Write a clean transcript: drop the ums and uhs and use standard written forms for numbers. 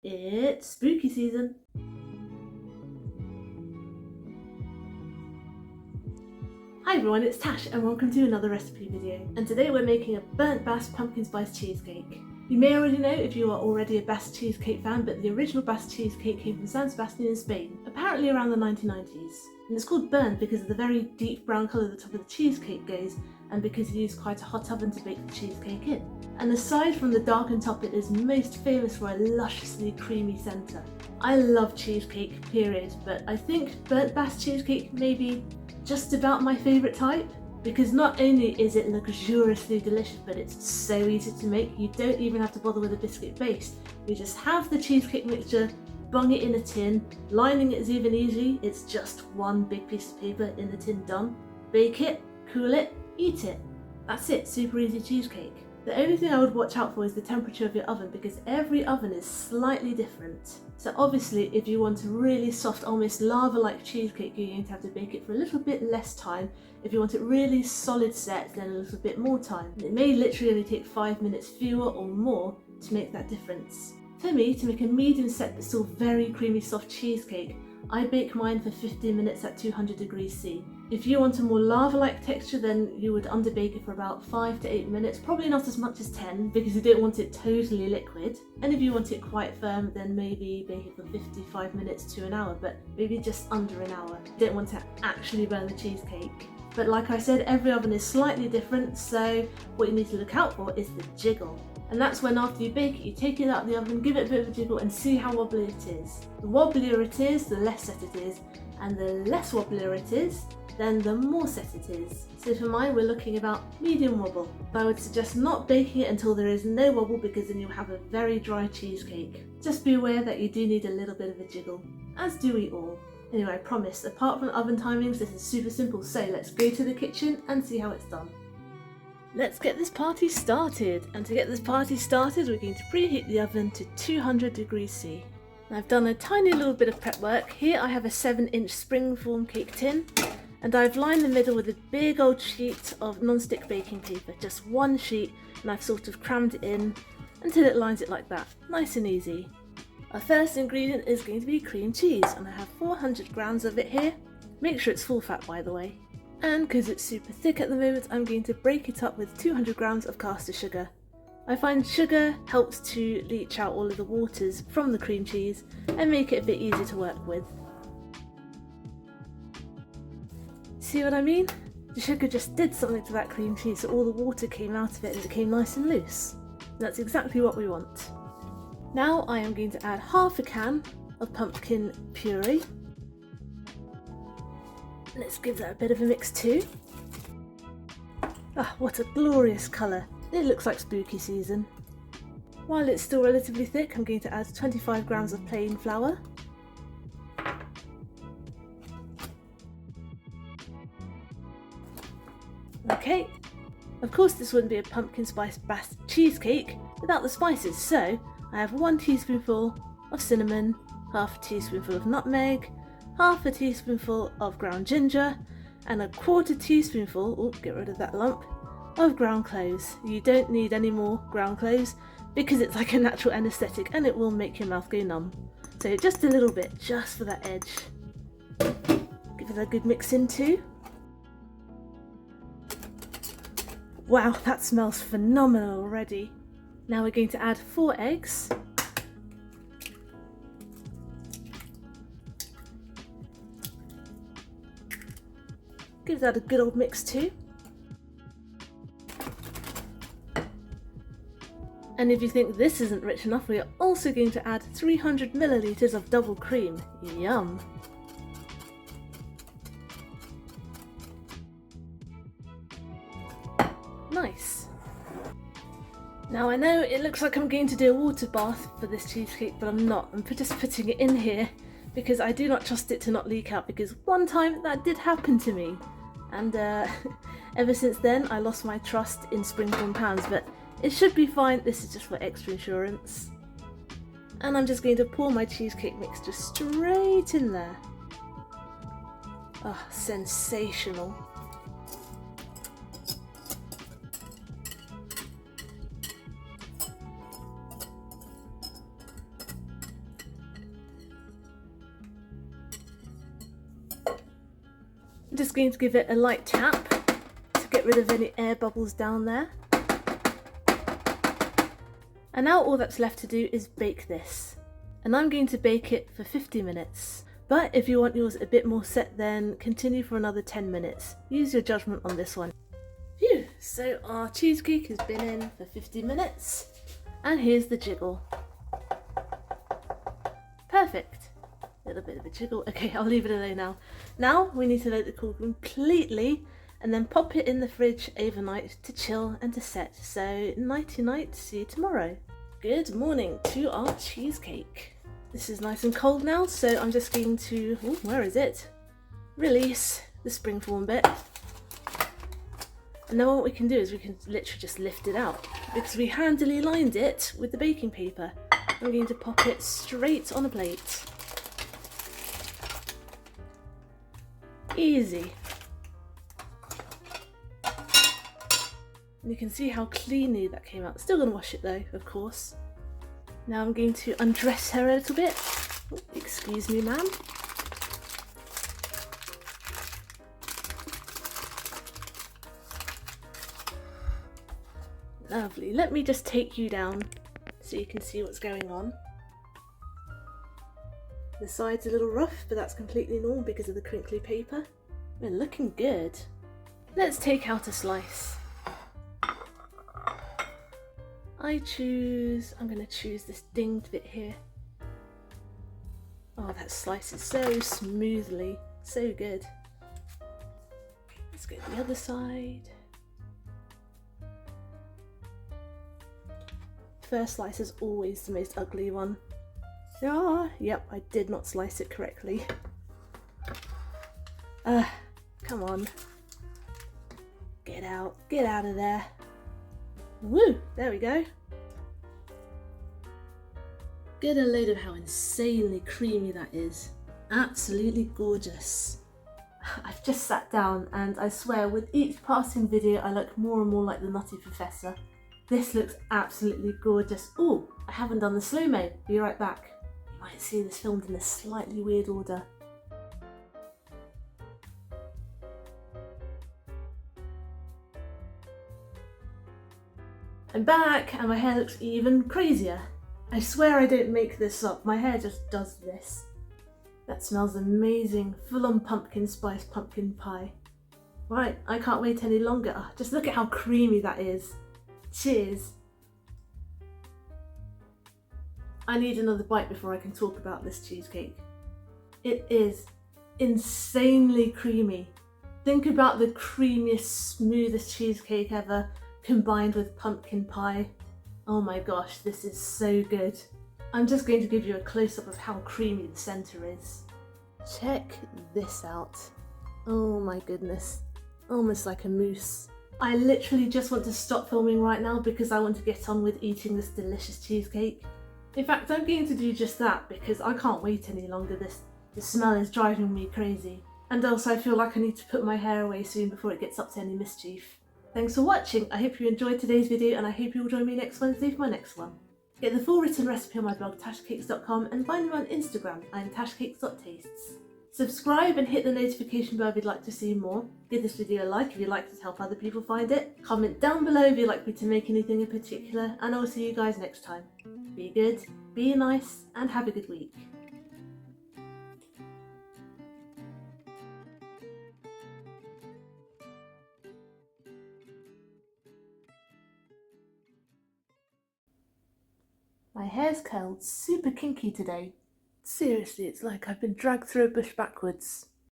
It's spooky season. Hi everyone, it's Tash and welcome to another recipe video. And today we're making a burnt Basque pumpkin spice cheesecake. You may already know if you are already a Basque cheesecake fan, but the original Basque cheesecake came from San Sebastian in Spain, apparently around the 1990s. And it's called burnt because of the very deep brown colour the top of the cheesecake goes, and because you use quite a hot oven to bake the cheesecake in. And aside from the darkened top, it is most famous for a lusciously creamy centre. I love cheesecake, period, but I think burnt Basque cheesecake may be just about my favourite type, because not only is it luxuriously delicious, but it's so easy to make. You don't even have to bother with a biscuit base. You just have the cheesecake mixture, bung it in a tin. Lining it is even easy. It's just one big piece of paper in the tin done. Bake it, cool it, eat it. That's it, super easy cheesecake. The only thing I would watch out for is the temperature of your oven, because every oven is slightly different. So obviously if you want a really soft, almost lava-like cheesecake, you're going to have to bake it for a little bit less time. If you want it really solid set, then a little bit more time. And it may literally only take 5 minutes fewer or more to make that difference. For me, to make a medium set but still very creamy soft cheesecake, I bake mine for 15 minutes at 200 degrees C. If you want a more lava-like texture, then you would underbake it for about 5 to 8 minutes, probably not as much as 10 because you don't want it totally liquid. And if you want it quite firm, then maybe bake it for 55 minutes to an hour, but maybe just under an hour. You don't want to actually burn the cheesecake. But like I said, every oven is slightly different, so what you need to look out for is the jiggle. And that's when after you bake it, you take it out of the oven, give it a bit of a jiggle and see how wobbly it is. The wobblier it is, the less set it is, and the less wobblier it is, then the more set it is. So for mine, we're looking about medium wobble. But I would suggest not baking it until there is no wobble, because then you'll have a very dry cheesecake. Just be aware that you do need a little bit of a jiggle, as do we all. Anyway, I promise, apart from oven timings, this is super simple, so let's go to the kitchen and see how it's done. Let's get this party started, and to get this party started we're going to preheat the oven to 200 degrees C. I've done a tiny little bit of prep work. Here I have a 7-inch springform cake tin, and I've lined the middle with a big old sheet of non-stick baking paper, just one sheet, and I've sort of crammed it in until it lines it like that, nice and easy. Our first ingredient is going to be cream cheese, and I have 400 grams of it here. Make sure it's full fat, by the way. And because it's super thick at the moment, I'm going to break it up with 200 grams of caster sugar. I find sugar helps to leach out all of the waters from the cream cheese and make it a bit easier to work with. See what I mean? The sugar just did something to that cream cheese, so all the water came out of it and it became nice and loose. And that's exactly what we want. Now I am going to add half a can of pumpkin puree. Let's give that a bit of a mix too. Ah, what a glorious colour. It looks like spooky season. While it's still relatively thick, I'm going to add 25 grams of plain flour. Okay, of course this wouldn't be a pumpkin spice Basque cheesecake without the spices, so I have 1 teaspoonful of cinnamon, half a teaspoonful of nutmeg, half a teaspoonful of ground ginger, and a 1/4 teaspoonful, get rid of that lump, of ground cloves. You don't need any more ground cloves because it's like a natural anaesthetic and it will make your mouth go numb. So just a little bit, just for that edge. Give it a good mix in too. Wow, that smells phenomenal already. Now we're going to add 4 eggs. Give that a good old mix too. And if you think this isn't rich enough, we are also going to add 300 millilitres of double cream. Yum! Nice. Now I know it looks like I'm going to do a water bath for this cheesecake, but I'm not. I'm just putting it in here because I do not trust it to not leak out, because one time that did happen to me. And ever since then I lost my trust in springform pans, but it should be fine. This is just for extra insurance. And I'm just going to pour my cheesecake mixture straight in there. Oh, sensational. I'm just going to give it a light tap to get rid of any air bubbles down there. And now all that's left to do is bake this. And I'm going to bake it for 50 minutes. But if you want yours a bit more set, then continue for another 10 minutes. Use your judgment on this one. Phew, so our cheesecake has been in for 50 minutes. And here's the jiggle. Perfect. A little bit of a jiggle. Okay, I'll leave it alone now. Now we need to let it cool completely and then pop it in the fridge overnight to chill and to set. So nighty night, see you tomorrow. Good morning to our cheesecake. This is nice and cold now, so I'm just going to, where is it? Release the springform bit. And then what we can do is we can literally just lift it out because we handily lined it with the baking paper. I'm going to pop it straight on a plate. Easy. And you can see how cleanly that came out. Still gonna wash it though, of course. Now I'm going to undress her a little bit. Oh, excuse me, ma'am. Lovely. Let me just take you down so you can see what's going on. The side's a little rough, but that's completely normal because of the crinkly paper. We're looking good. Let's take out a slice. I'm going to choose this dinged bit here. Oh, that slices so smoothly. So good. Let's go to the other side. First slice is always the most ugly one. Ah, yep, I did not slice it correctly. Come on. Get out of there. Woo, there we go. Get a load of how insanely creamy that is. Absolutely gorgeous. I've just sat down and I swear with each passing video I look more and more like the Nutty Professor. This looks absolutely gorgeous. Oh, I haven't done the slow-mo. Be right back. You might see this filmed in a slightly weird order. I'm back and my hair looks even crazier. I swear I don't make this up, my hair just does this. That smells amazing, full on pumpkin spice pumpkin pie. Right, I can't wait any longer. Oh, just look at how creamy that is. Cheers. I need another bite before I can talk about this cheesecake. It is insanely creamy. Think about the creamiest, smoothest cheesecake ever combined with pumpkin pie. Oh my gosh, this is so good. I'm just going to give you a close-up of how creamy the centre is. Check this out. Oh my goodness, almost like a mousse. I literally just want to stop filming right now because I want to get on with eating this delicious cheesecake. In fact, I'm going to do just that because I can't wait any longer. The smell is driving me crazy. And also I feel like I need to put my hair away soon before it gets up to any mischief. Thanks for watching. I hope you enjoyed today's video and I hope you'll join me next Wednesday for my next one. Get the full written recipe on my blog tashcakes.com and find me on Instagram. I'm tashcakes.tastes. Subscribe and hit the notification bell if you'd like to see more. Give this video a like if you'd like to help other people find it. Comment down below if you'd like me to make anything in particular, and I'll see you guys next time. Be good, be nice, and have a good week. My hair's curled super kinky today. Seriously, it's like I've been dragged through a bush backwards.